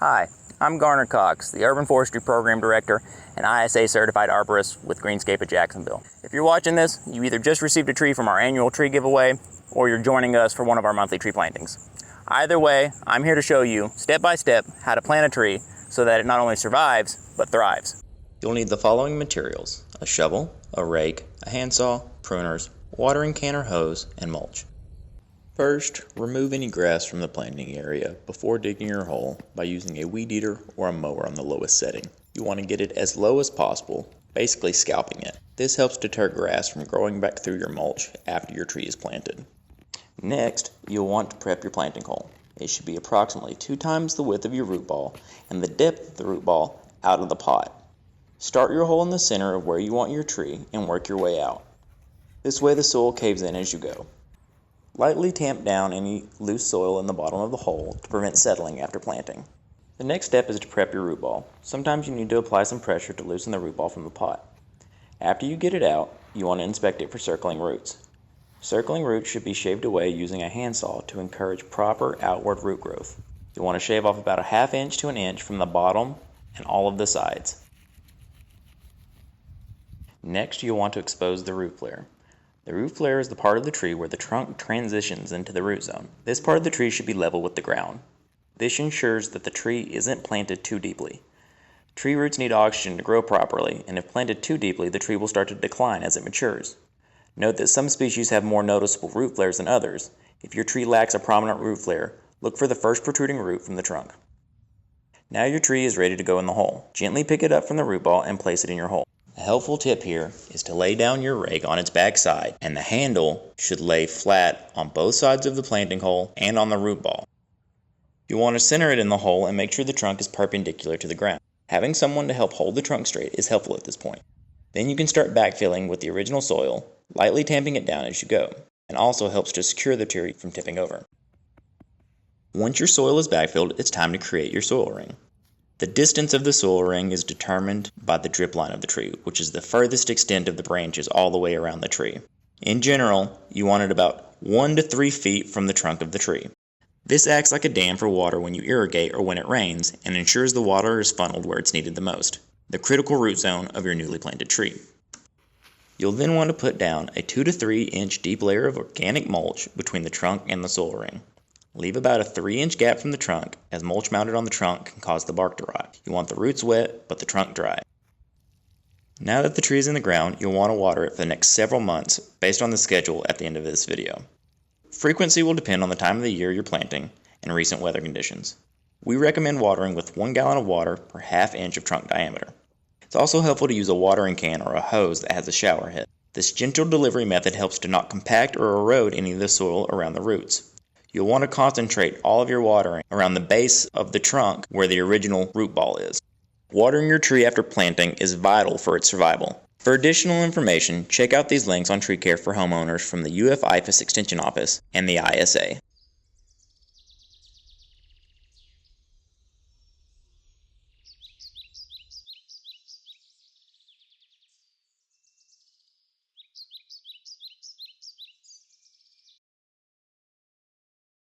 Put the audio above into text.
Hi, I'm Garner Cox, the Urban Forestry Program Director and ISA Certified Arborist with Greenscape of Jacksonville. If you're watching this, you either just received a tree from our annual tree giveaway or you're joining us for one of our monthly tree plantings. Either way, I'm here to show you, step by step, how to plant a tree so that it not only survives, but thrives. You'll need the following materials: a shovel, a rake, a handsaw, pruners, watering can or hose, and mulch. First, remove any grass from the planting area before digging your hole by using a weed eater or a mower on the lowest setting. You want to get it as low as possible, basically scalping it. This helps deter grass from growing back through your mulch after your tree is planted. Next, you'll want to prep your planting hole. It should be approximately 2 times the width of your root ball and the depth of the root ball out of the pot. Start your hole in the center of where you want your tree and work your way out. This way the soil caves in as you go. Lightly tamp down any loose soil in the bottom of the hole to prevent settling after planting. The next step is to prep your root ball. Sometimes you need to apply some pressure to loosen the root ball from the pot. After you get it out, you want to inspect it for circling roots. Circling roots should be shaved away using a handsaw to encourage proper outward root growth. You want to shave off about a ½ inch to an inch from the bottom and all of the sides. Next, you'll want to expose the root flare. The root flare is the part of the tree where the trunk transitions into the root zone. This part of the tree should be level with the ground. This ensures that the tree isn't planted too deeply. Tree roots need oxygen to grow properly, and if planted too deeply, the tree will start to decline as it matures. Note that some species have more noticeable root flares than others. If your tree lacks a prominent root flare, look for the first protruding root from the trunk. Now your tree is ready to go in the hole. Gently pick it up from the root ball and place it in your hole. A helpful tip here is to lay down your rake on its back side, and the handle should lay flat on both sides of the planting hole and on the root ball. You want to center it in the hole and make sure the trunk is perpendicular to the ground. Having someone to help hold the trunk straight is helpful at this point. Then you can start backfilling with the original soil, lightly tamping it down as you go, and also helps to secure the tree from tipping over. Once your soil is backfilled, it's time to create your soil ring. The distance of the soil ring is determined by the drip line of the tree, which is the furthest extent of the branches all the way around the tree. In general, you want it about 1 to 3 feet from the trunk of the tree. This acts like a dam for water when you irrigate or when it rains, and ensures the water is funneled where it's needed the most, the critical root zone of your newly planted tree. You'll then want to put down a 2 to 3 inch deep layer of organic mulch between the trunk and the soil ring. Leave about a 3-inch gap from the trunk, as mulch mounted on the trunk can cause the bark to rot. You want the roots wet, but the trunk dry. Now that the tree is in the ground, you'll want to water it for the next several months based on the schedule at the end of this video. Frequency will depend on the time of the year you're planting and recent weather conditions. We recommend watering with 1 gallon of water per ½ inch of trunk diameter. It's also helpful to use a watering can or a hose that has a shower head. This gentle delivery method helps to not compact or erode any of the soil around the roots. You'll want to concentrate all of your watering around the base of the trunk where the original root ball is. Watering your tree after planting is vital for its survival. For additional information, check out these links on tree care for homeowners from the IFAS Extension Office and the ISA.